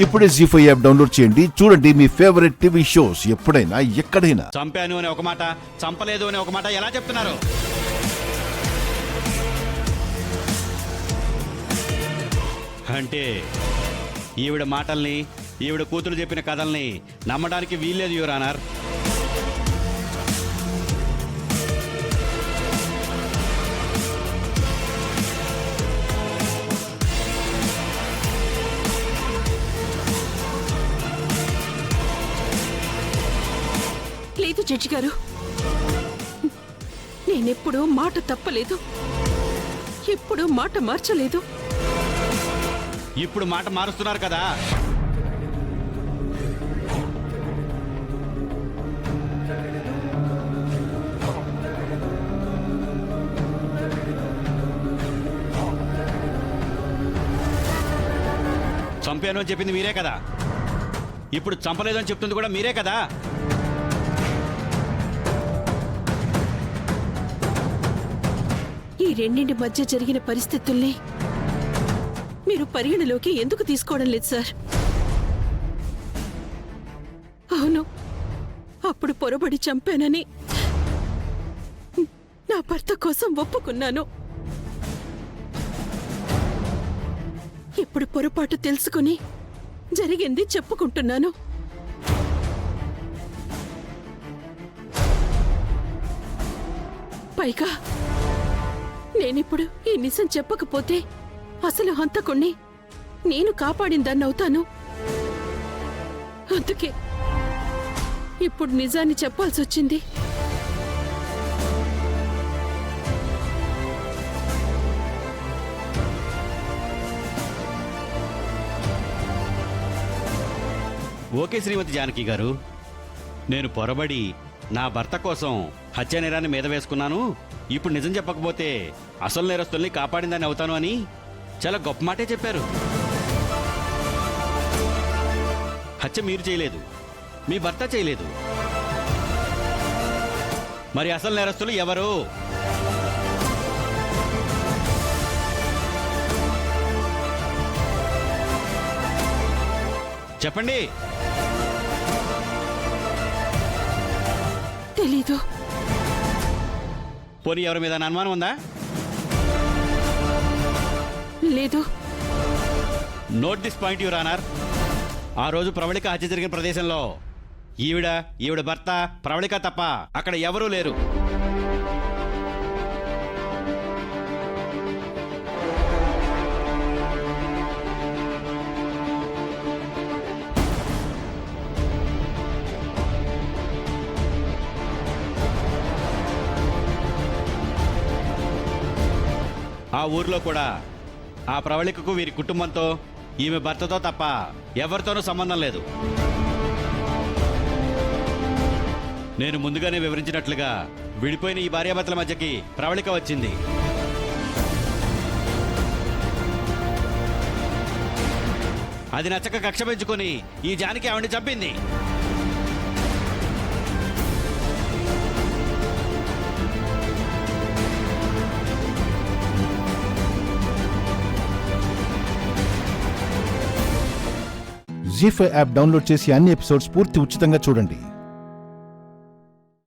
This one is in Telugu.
ఇప్పుడే జీ5 యాప్ డౌన్లోడ్ చేయండి. చూడండి మీ ఫేవరెట్ టీవీ షోస్ ఎప్పుడైనా ఎక్కడైనా. చంపాను అని ఒక మాట, చంపలేదు అని ఒక మాట ఎలా చెప్తున్నారు? అంటే ఈవిడ మాటల్ని, ఈవిడ కూతురు చెప్పిన కథల్ని నమ్మడానికి వీల్లేదు యువర్ ఆనర్. లేదు జడ్జి గారు, నేనెప్పుడూ మాట తప్పలేదు, ఎప్పుడూ మాట మార్చలేదు. ఇప్పుడు మాట మారుస్తున్నారు కదా. చంపాను అని చెప్పింది మీరే కదా, ఇప్పుడు చంపలేదు అని చెప్తుంది కూడా మీరే కదా. ఈ రెండింటి మధ్య జరిగిన పరిస్థితుల్ని మీరు పరిగణలోకి ఎందుకు తీసుకోవడం లేదు సార్? అవును, అప్పుడు పొరబడి చంపానని నా భర్త కోసం ఒప్పుకున్నాను. ఇప్పుడు పొరపాటు తెలుసుకుని జరిగింది చెప్పుకుంటున్నాను. పైగా నేనిప్పుడు ఈ నిజం చెప్పకపోతే అసలు హంతకుణ్ణి నేను కాపాడిందాన్నవుతాను. అందుకే ఇప్పుడు నిజాన్ని చెప్పాల్సి వచ్చింది. ఓకే శ్రీమతి జానకి గారు, నేను పొరబడి నా భర్త కోసం హత్య నేరాన్ని మీద వేసుకున్నాను. ఇప్పుడు నిజం చెప్పకపోతే అసలు నేరస్తుల్ని కాపాడిందని అవుతాను అని చాలా గొప్ప మాటే చెప్పారు. హత్య మీరు చేయలేదు, మీ భర్త చేయలేదు. మరి అసలు నేరస్తులు ఎవరు? చెప్పండి. తెలీదు. పోనీ ఎవరి మీద అనుమానం ఉందా? లేదు. Note this point your honour. ఆ రోజు ప్రవళిక హత్య జరిగిన ప్రదేశంలో ఈవిడ భర్త ప్రవళిక తప్ప అక్కడ ఎవరూ లేరు. ఆ ఊర్లో కూడా ఆ ప్రవళికకు వీరి కుటుంబంతో, ఈమె భర్తతో తప్ప ఎవరితోనూ సంబంధం లేదు. నేను ముందుగానే వివరించినట్లుగా విడిపోయిన ఈ భార్యాభర్తల మధ్యకి ప్రవళిక వచ్చింది. అది నచ్చక కక్ష పెంచుకొని ఈ జానకి ఆవిడ్ని చంపింది. జీ5 యాప్ డౌన్లోడ్ చేసి అన్ని ఎపిసోడ్స్ పూర్తి ఉచితంగా చూడండి.